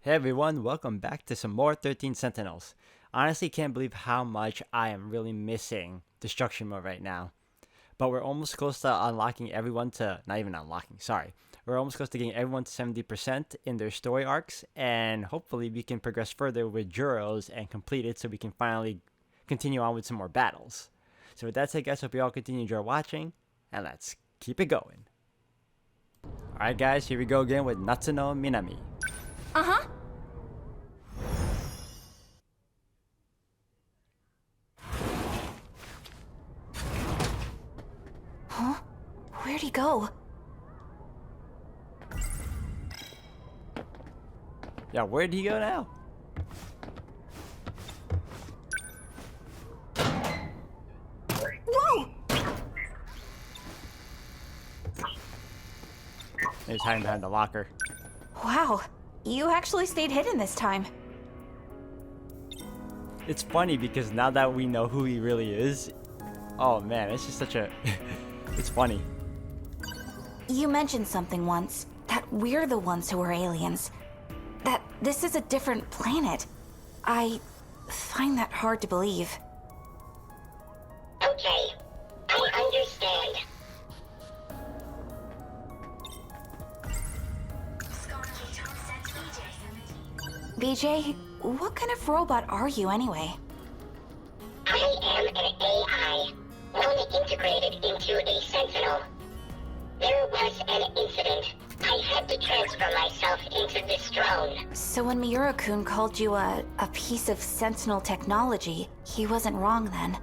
Hey everyone, welcome back to some more 13 Sentinels. Honestly, can't believe how much I am really missing Destruction Mode right now. But we're almost close to unlocking everyone to, not even unlocking, sorry. We're almost close to getting everyone to 70% in their story arcs, and hopefully we can progress further with Juros and complete it so we can finally continue on with some more battles. So with that said guys, hope you all continue to enjoy watching, and let's keep it going. Alright guys, here we go again with Natsuno Minami. Uh-huh. Huh? Where'd he go? Yeah, where'd he go now? Whoa! He's hiding behind the locker. Wow, you actually stayed hidden this time. It's funny because now that we know who he really is, oh man, it's just such a... it's funny. You mentioned something once, that we're the ones who are aliens. That this is a different planet. I find that hard to believe. Okay, I understand. BJ, what kind of robot are you anyway? I am an AI, one integrated into a Sentinel. There was an incident. I had to transfer myself into this drone. So when Miura-kun called you a piece of Sentinel technology, he wasn't wrong then.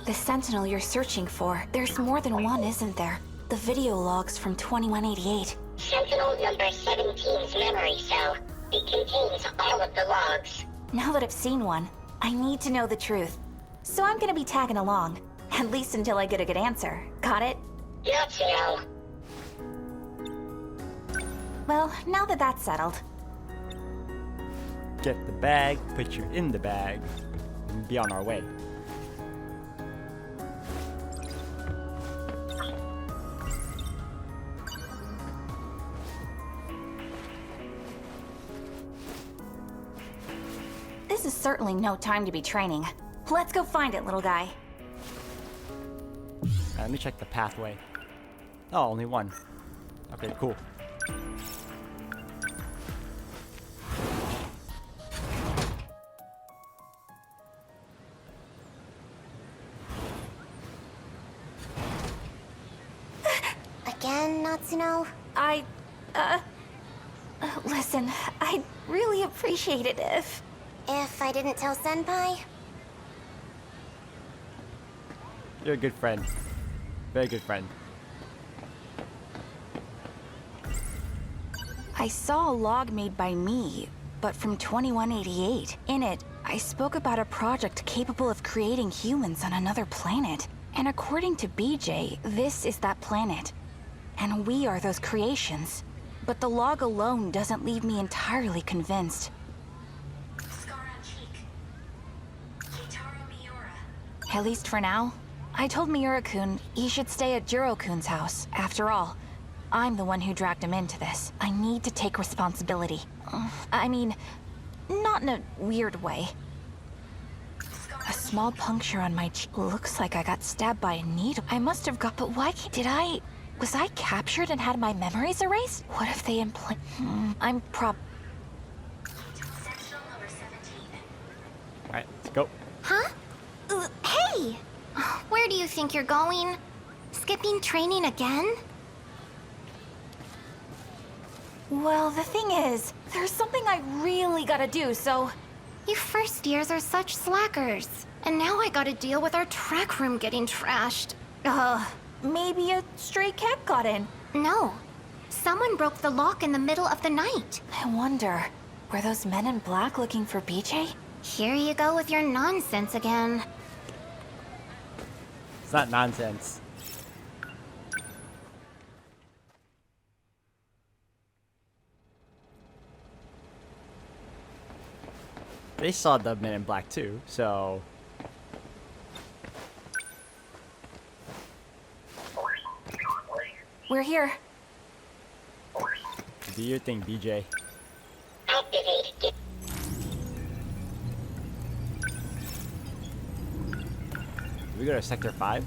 The Sentinel you're searching for, there's more than one, isn't there? The video logs from 2188. Sentinel number 17's memory cell. It contains all of the logs. Now that I've seen one, I need to know the truth. So I'm gonna be tagging along, at least until I get a good answer. Got it? Not to know. Well, now that that's settled. Get the bag, put you in the bag, and be on our way. This is certainly no time to be training. Let's go find it, little guy. Let me check the pathway. Oh, only one. Okay, cool. Again, Natsuno? Listen, I'd really appreciate it If I didn't tell Senpai? You're a good friend. Very good friend. I saw a log made by me, but from 2188. In it, I spoke about a project capable of creating humans on another planet. And according to BJ, this is that planet. And we are those creations. But the log alone doesn't leave me entirely convinced. Scar on cheek. Kitaro Miura. At least for now. I told Miura-kun he should stay at Jiro-kun's house. After all, I'm the one who dragged him into this. I need to take responsibility. I mean, not in a weird way. A small puncture on my cheek. Looks like I got stabbed by a needle. I must have got, but why was I captured and had my memories erased? What if they I'm Sentinel number 17. Alright, let's go. Huh? Hey! Where do you think you're going? Skipping training again? Well, the thing is, there's something I really gotta do, so... You first years are such slackers. And now I gotta deal with our track room getting trashed. Maybe a stray cat got in. No. Someone broke the lock in the middle of the night. I wonder, were those men in black looking for BJ? Here you go with your nonsense again. It's not nonsense. They saw the men in black too, so... We're here. Do your thing, BJ. Activate. Do we go to Sector 5?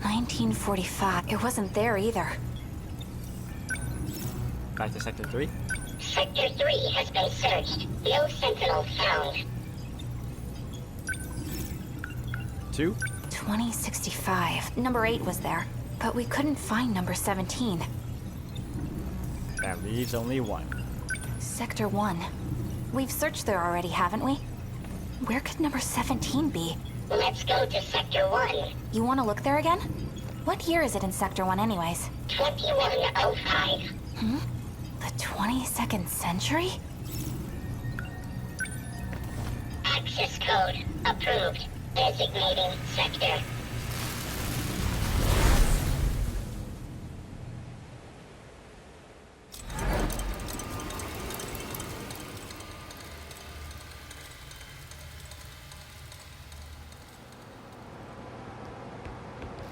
1945. It wasn't there either. Back to Sector 3? Sector 3 has been searched. No Sentinel found. 2? 2065. Number 8 was there, but we couldn't find number 17. That leaves only 1. Sector 1. We've searched there already, haven't we? Where could number 17 be? Let's go to Sector 1. You want to look there again? What year is it in Sector 1 anyways? 2105. The 22nd century? Access code approved. Designating sector.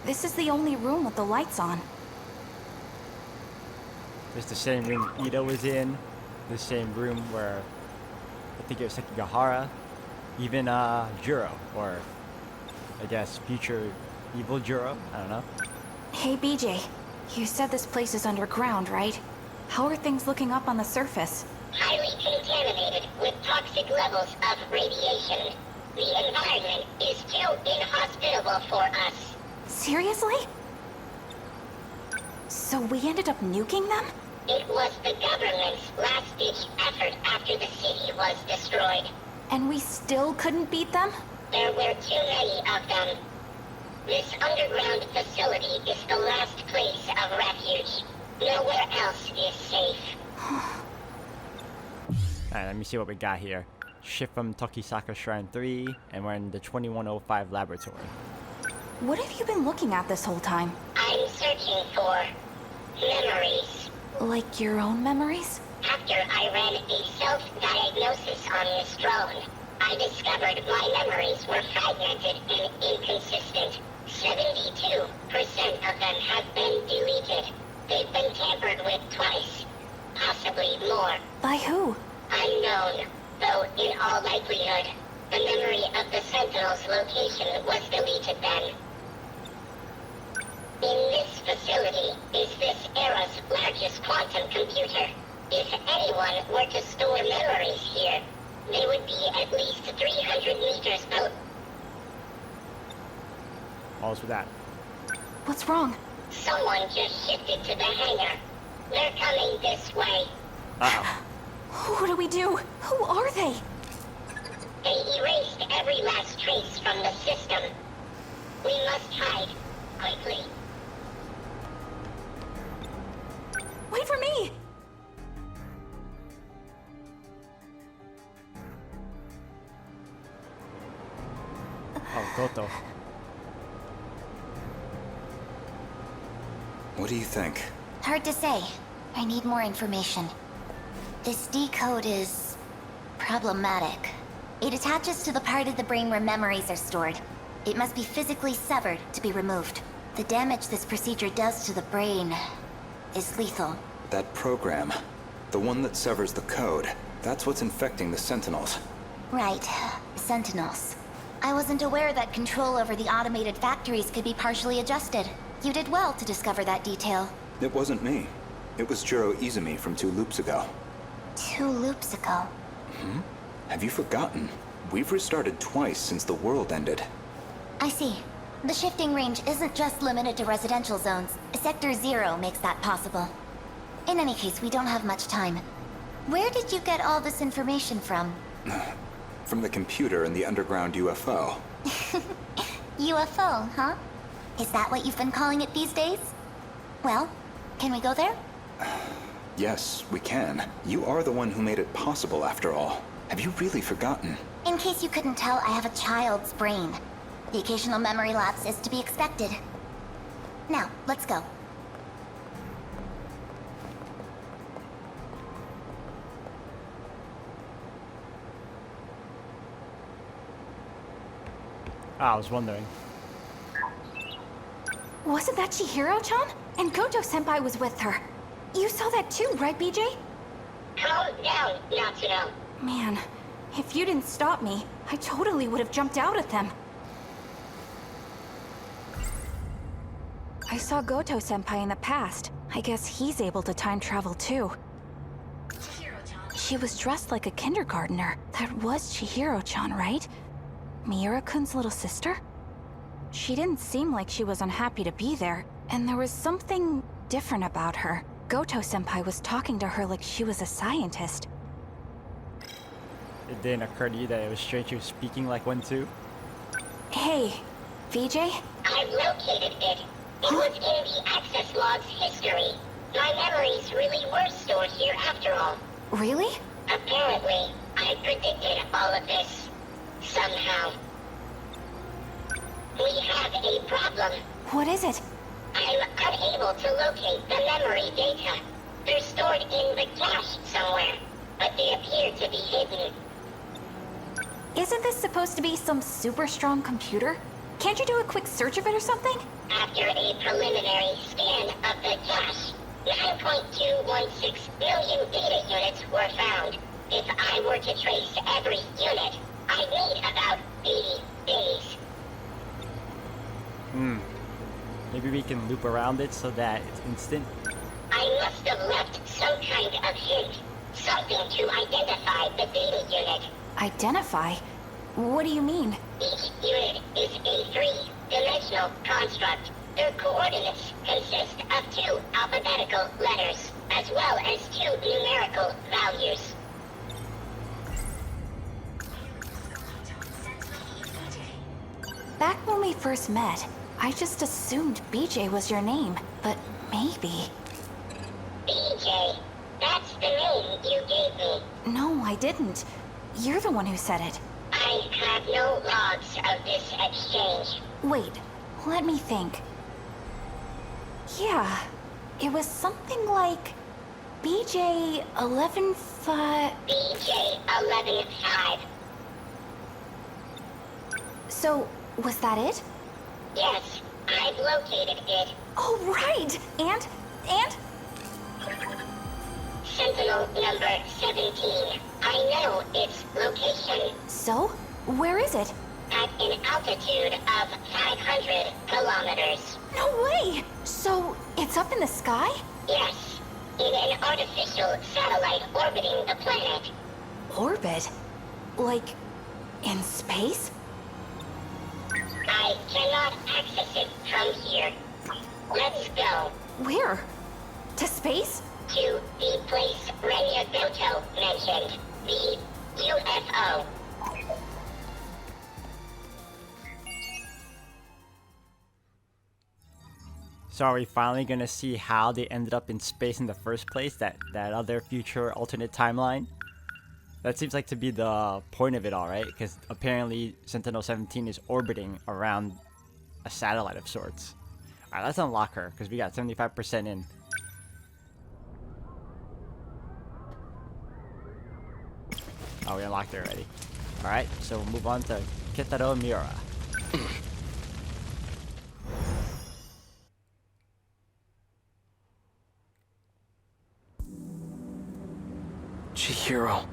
This is the only room with the lights on. It's the same room Ida was in. The same room where I think it was Sekigahara. Even Juro, or I guess future evil Juro. I don't know. Hey, BJ. You said this place is underground, right? How are things looking up on the surface? Highly contaminated with toxic levels of radiation. The environment is too inhospitable for us. Seriously? So we ended up nuking them? It was the government's last-ditch effort after the city was destroyed. And we still couldn't beat them? There were too many of them. This underground facility is the last place of refuge. Nowhere else is safe. Alright, let me see what we got here. Shift from Tokisaka Shrine 3, and we're in the 2105 laboratory. What have you been looking at this whole time? I'm searching for memories. Like your own memories? After I ran a self-diagnosis on this drone, I discovered my memories were fragmented and inconsistent. 72% of them have been deleted. They've been tampered with twice, possibly more. By who? Unknown, though in all likelihood, the memory of the Sentinels' location was deleted then. In this facility is this era's largest quantum computer. If anyone were to store memories here, they would be at least 300 meters out. All's for that. What's wrong? Someone just shifted to the hangar. They're coming this way. Uh-oh. What do we do? Who are they? They erased every last trace from the system. We must hide, quickly. Wait for me! Oh, Goto. What do you think? Hard to say. I need more information. This D code is problematic. It attaches to the part of the brain where memories are stored. It must be physically severed to be removed. The damage this procedure does to the brain is lethal. That program, the one that severs the code, that's what's infecting the Sentinels. Right. Sentinels. I wasn't aware that control over the automated factories could be partially adjusted. You did well to discover that detail. It wasn't me. It was Jiro Izumi from 2 loops ago. 2 loops ago. Have you forgotten? We've restarted twice since the world ended. I see. The shifting range isn't just limited to residential zones. Sector 0 makes that possible. In any case, we don't have much time. Where did you get all this information from? From the computer in the underground UFO. UFO, huh? Is that what you've been calling it these days? Well, can we go there? Yes, we can. You are the one who made it possible, after all. Have you really forgotten? In case you couldn't tell, I have a child's brain. The occasional memory lapse is to be expected. Now, let's go. I was wondering. Wasn't that Chihiro-chan? And Goto-senpai was with her. You saw that too, right, BJ? Calm down, Natsuno. Man, if you didn't stop me, I totally would have jumped out at them. I saw Goto-senpai in the past. I guess he's able to time travel too. Chihiro-chan. She was dressed like a kindergartner. That was Chihiro-chan, right? Miura-kun's little sister? She didn't seem like she was unhappy to be there, and there was something different about her. Goto-senpai was talking to her like she was a scientist. It didn't occur to you that it was strange she was speaking like one too? Hey, VJ? I've located it. It was in the access log's history. My memories really were stored here after all. Really? Apparently, I predicted all of this. Somehow. We have a problem. What is it? I'm unable to locate the memory data. They're stored in the cache somewhere, but they appear to be hidden. Isn't this supposed to be some super strong computer? Can't you do a quick search of it or something? After a preliminary scan of the cache, 9.216 million data units were found. If I were to trace every unit, I'd need about 80 days. Maybe we can loop around it so that it's instant? I must have left some kind of hint. Something to identify the data unit. Identify? What do you mean? Each unit is a three-dimensional construct. Their coordinates consist of 2 alphabetical letters, as well as 2 numerical values. Back when we first met, I just assumed BJ was your name, but maybe... BJ, that's the name you gave me. No, I didn't. You're the one who said it. I have no logs of this exchange. Wait, let me think. Yeah, it was something like BJ 11-5... BJ 11-5. So, was that it? Yes, I've located it. Oh, right! And? Sentinel number 17. I know its location. So, where is it? At an altitude of 500 kilometers. No way! So, it's up in the sky? Yes, in an artificial satellite orbiting the planet. Orbit? Like, in space? I cannot access it from here. Let's go Where? To space? to the place Renya Goto mentioned, the UFO. So are we finally gonna see how they ended up in space in the first place? That other future alternate timeline? That seems like to be the point of it all, right? Because apparently Sentinel 17 is orbiting around a satellite of sorts. Alright, let's unlock her, because we got 75% in. Oh, we unlocked it already. Alright, so we'll move on to Kitaro Miura. Chihiro.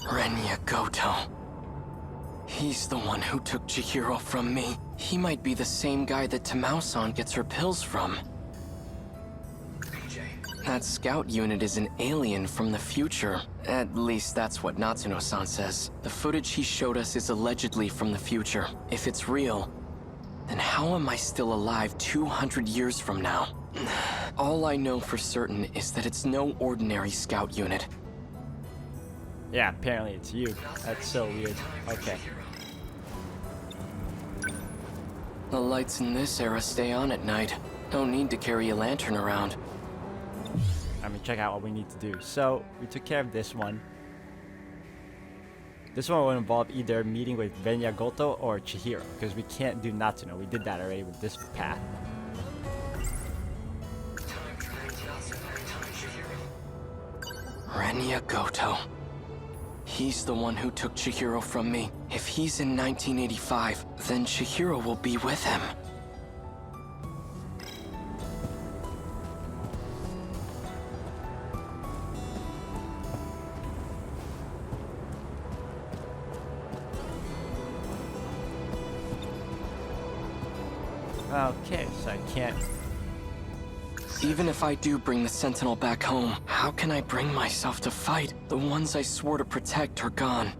Renya Goto. He's the one who took Chihiro from me. He might be the same guy that Tamao-san gets her pills from. That scout unit is an alien from the future. At least that's what Natsuno-san says. The footage he showed us is allegedly from the future. If it's real, then how am I still alive 200 years from now? All I know for certain is that it's no ordinary scout unit. Yeah, apparently it's you. That's so weird. Okay. The lights in this era stay on at night. Don't need to carry a lantern around. Let me check out what we need to do. So, we took care of this one. This one will involve either meeting with Renya Goto or Chihiro, because we can't do Natsuno. We did that already with this path. Renya Goto. He's the one who took Chihiro from me. If he's in 1985, then Chihiro will be with him. Okay, so I can't. Even if I do bring the Sentinel back home, how can I bring myself to fight? The ones I swore to protect are gone.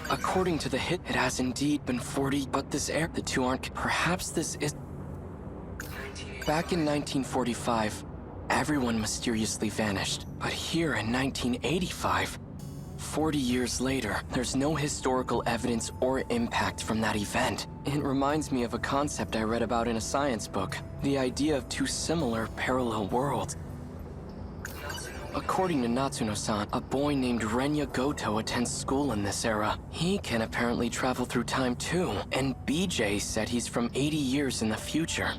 According to the hit, it has indeed been 40, but this air, the two aren't. Perhaps this is. Back in 1945, everyone mysteriously vanished. But here in 1985, 40 years later, there's no historical evidence or impact from that event. It reminds me of a concept I read about in a science book, the idea of two similar parallel worlds. According to Natsuno-san, a boy named Renya Goto attends school in this era. He can apparently travel through time too, and BJ said he's from 80 years in the future.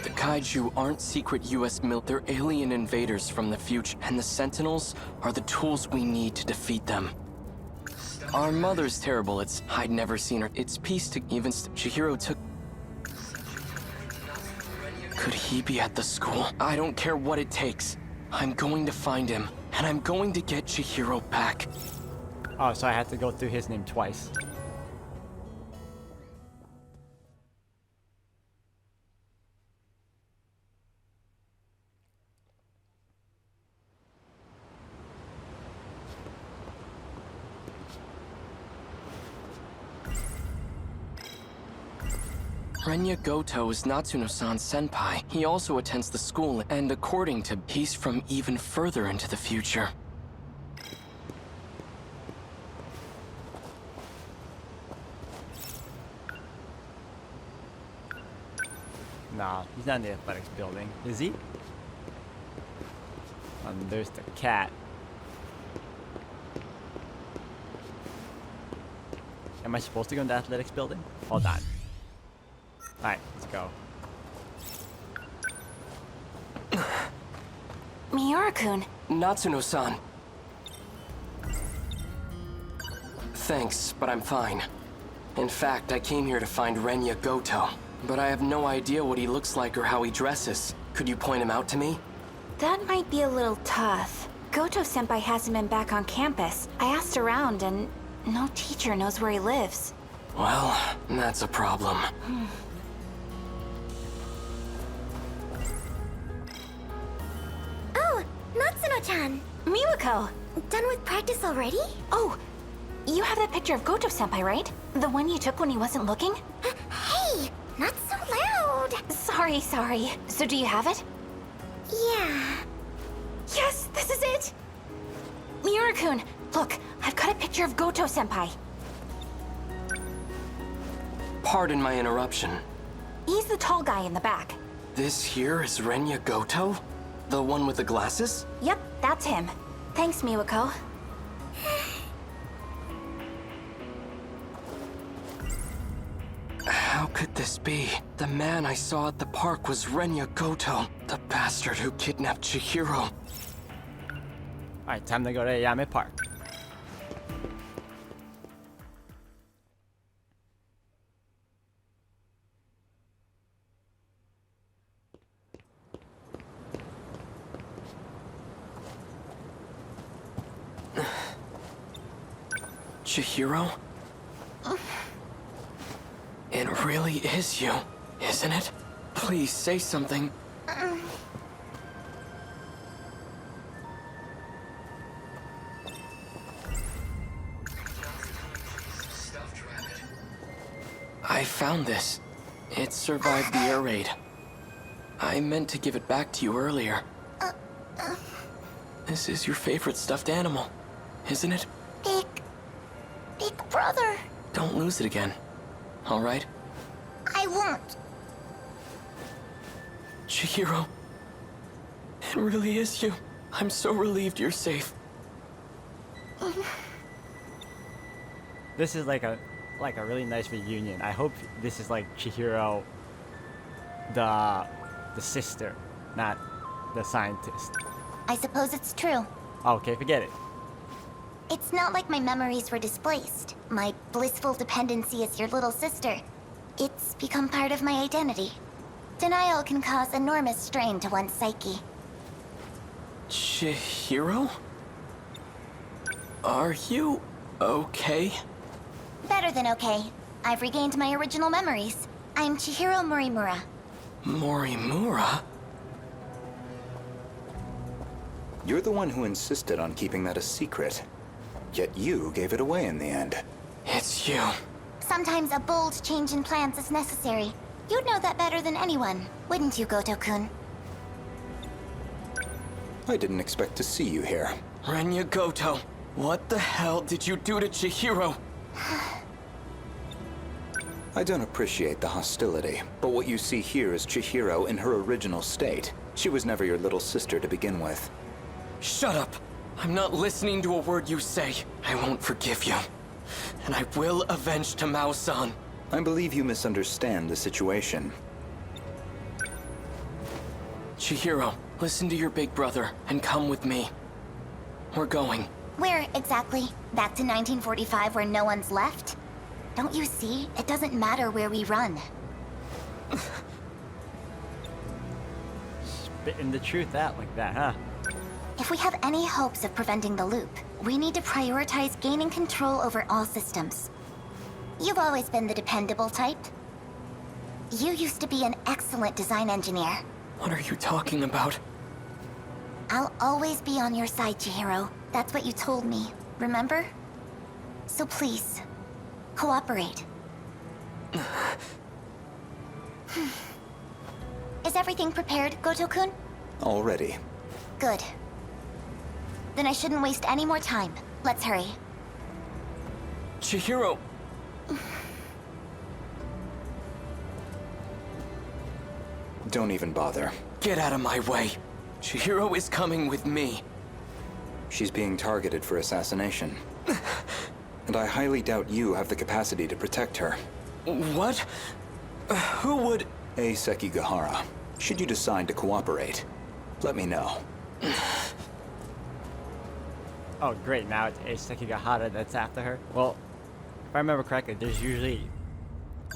The Kaiju aren't secret US they're alien invaders from the future, and the Sentinels are the tools we need to defeat them. Our mother's terrible, I'd never seen her. It's peace to even Chihiro took. Could he be at the school? I don't care what it takes. I'm going to find him, and I'm going to get Chihiro back. Oh, so I had to go through his name twice. Renya Goto is Natsuno-san's senpai. He also attends the school, and according to, he's from even further into the future. Nah, he's not in the athletics building, is he? There's the cat. Am I supposed to go in the athletics building? Hold on. Alright, let's go. Miura-kun. Natsuno-san. Thanks, but I'm fine. In fact, I came here to find Renya Goto, but I have no idea what he looks like or how he dresses. Could you point him out to me? That might be a little tough. Goto-senpai hasn't been back on campus. I asked around and no teacher knows where he lives. Well, that's a problem. Oh, Natsuno-chan. Miwako! Done with practice already? Oh, you have that picture of Goto-senpai, right? The one you took when he wasn't looking? Hey, not so loud. Sorry. So do you have it? Yeah. Yes, this is it! Miura-kun, look, I've got a picture of Goto-senpai. Pardon my interruption. He's the tall guy in the back. This here is Renya Goto? The one with the glasses? Yep, that's him. Thanks, Miwako. How could this be? The man I saw at the park was Renya Goto, the bastard who kidnapped Chihiro. Alright, time to go to Yame Park. Chihiro? It really is you, isn't it? Please say something. I found this. It survived the air raid. I meant to give it back to you earlier. This is your favorite stuffed animal, isn't it? Big brother. Don't lose it again, all right? I won't. Chihiro, it really is you. I'm so relieved you're safe. This is like a really nice reunion. I hope this is like Chihiro, the sister, not the scientist. I suppose it's true. Okay, forget it. It's not like my memories were displaced. My blissful dependency as your little sister. It's become part of my identity. Denial can cause enormous strain to one's psyche. Chihiro? Are you okay? Better than okay. I've regained my original memories. I'm Chihiro Morimura. Morimura? You're the one who insisted on keeping that a secret. Yet you gave it away in the end. It's you. Sometimes a bold change in plans is necessary. You'd know that better than anyone, wouldn't you, Goto-kun? I didn't expect to see you here. Renya Goto, what the hell did you do to Chihiro? I don't appreciate the hostility, but what you see here is Chihiro in her original state. She was never your little sister to begin with. Shut up! I'm not listening to a word you say. I won't forgive you. And I will avenge Tamao-san. I believe you misunderstand the situation. Chihiro, listen to your big brother and come with me. We're going. Where exactly? Back to 1945 where no one's left? Don't you see? It doesn't matter where we run. Spitting the truth out like that, huh? If we have any hopes of preventing the loop, we need to prioritize gaining control over all systems. You've always been the dependable type. You used to be an excellent design engineer. What are you talking about? I'll always be on your side, Chihiro. That's what you told me, remember? So please, cooperate. Is everything prepared, Goto-kun? Already. Good. Then I shouldn't waste any more time. Let's hurry. Chihiro! Don't even bother. Get out of my way. Chihiro is coming with me. She's being targeted for assassination. And I highly doubt you have the capacity to protect her. What? Who would... A Sekigahara. Should you decide to cooperate, let me know. Oh, great. Now it's Sekigahara that's after her. Well, if I remember correctly, there's usually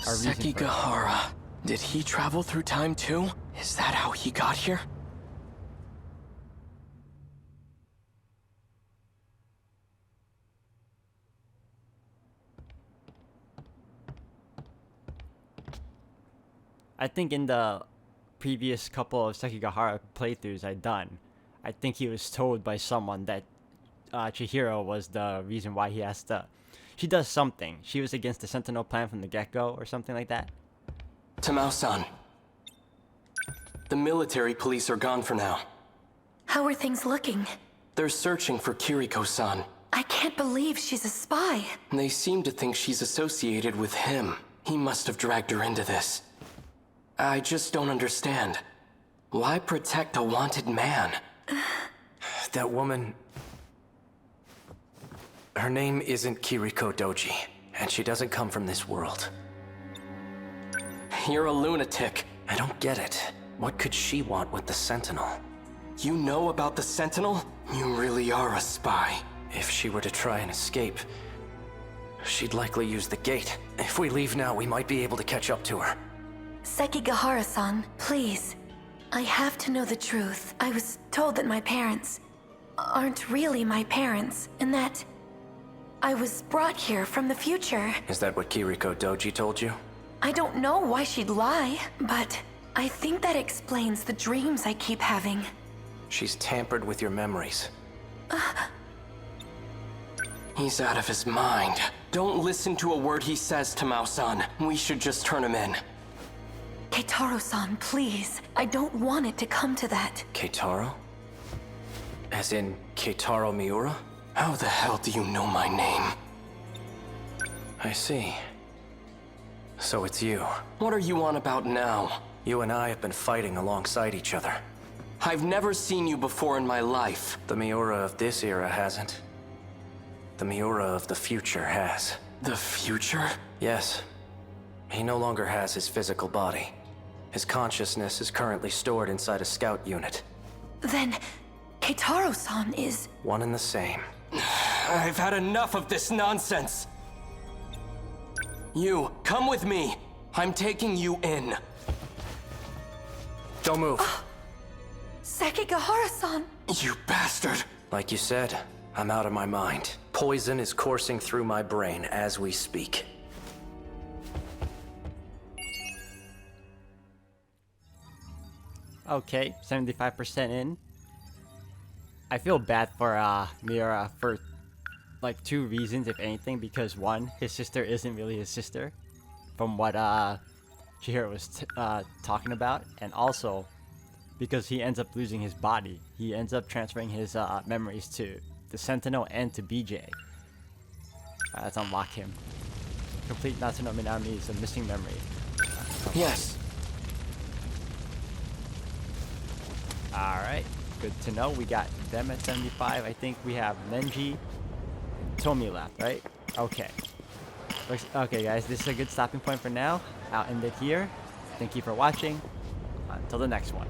a reason for it. Sekigahara. Did he travel through time too? Is that how he got here? I think in the previous couple of Sekigahara playthroughs I've done, I think he was told by someone that Chihiro was the reason why he has to... She does something. She was against the Sentinel plan from the get-go or something like that. Tamao-san. The military police are gone for now. How are things looking? They're searching for Kiriko-san. I can't believe she's a spy. They seem to think she's associated with him. He must have dragged her into this. I just don't understand. Why protect a wanted man? That woman... Her name isn't Kiriko Doji, and she doesn't come from this world. You're a lunatic. I don't get it. What could she want with the Sentinel? You know about the Sentinel? You really are a spy. If she were to try and escape, she'd likely use the gate. If we leave now, we might be able to catch up to her. Sekigahara-san, please. I have to know the truth. I was told that my parents aren't really my parents, and that I was brought here from the future. Is that what Kiriko Doji told you? I don't know why she'd lie, but I think that explains the dreams I keep having. She's tampered with your memories. He's out of his mind. Don't listen to a word he says, Tamao-san. We should just turn him in. Keitaro-san, please. I don't want it to come to that. Keitaro? As in Keitaro Miura? How the hell do you know my name? I see. So it's you. What are you on about now? You and I have been fighting alongside each other. I've never seen you before in my life. The Miura of this era hasn't. The Miura of the future has. The future? Yes. He no longer has his physical body. His consciousness is currently stored inside a scout unit. Then, Keitaro-san is... One and the same. I've had enough of this nonsense. You, come with me. I'm taking you in. Don't move. Sekigahara-san! You bastard! Like you said, I'm out of my mind. Poison is coursing through my brain as we speak. Okay, 75% in. I feel bad for Miura for like 2 reasons, if anything. Because 1, his sister isn't really his sister, from what Chihiro was talking about, and also because he ends up losing his body. He ends up transferring his memories to the Sentinel and to BJ. Let's unlock him. Complete Natsuno Minami's a missing memory. Yes. Alright, good to know. We got them at 75. I think we have Nenji and Tomi left, right? Okay. Okay, guys, this is a good stopping point for now. I'll end it here. Thank you for watching. Until the next one.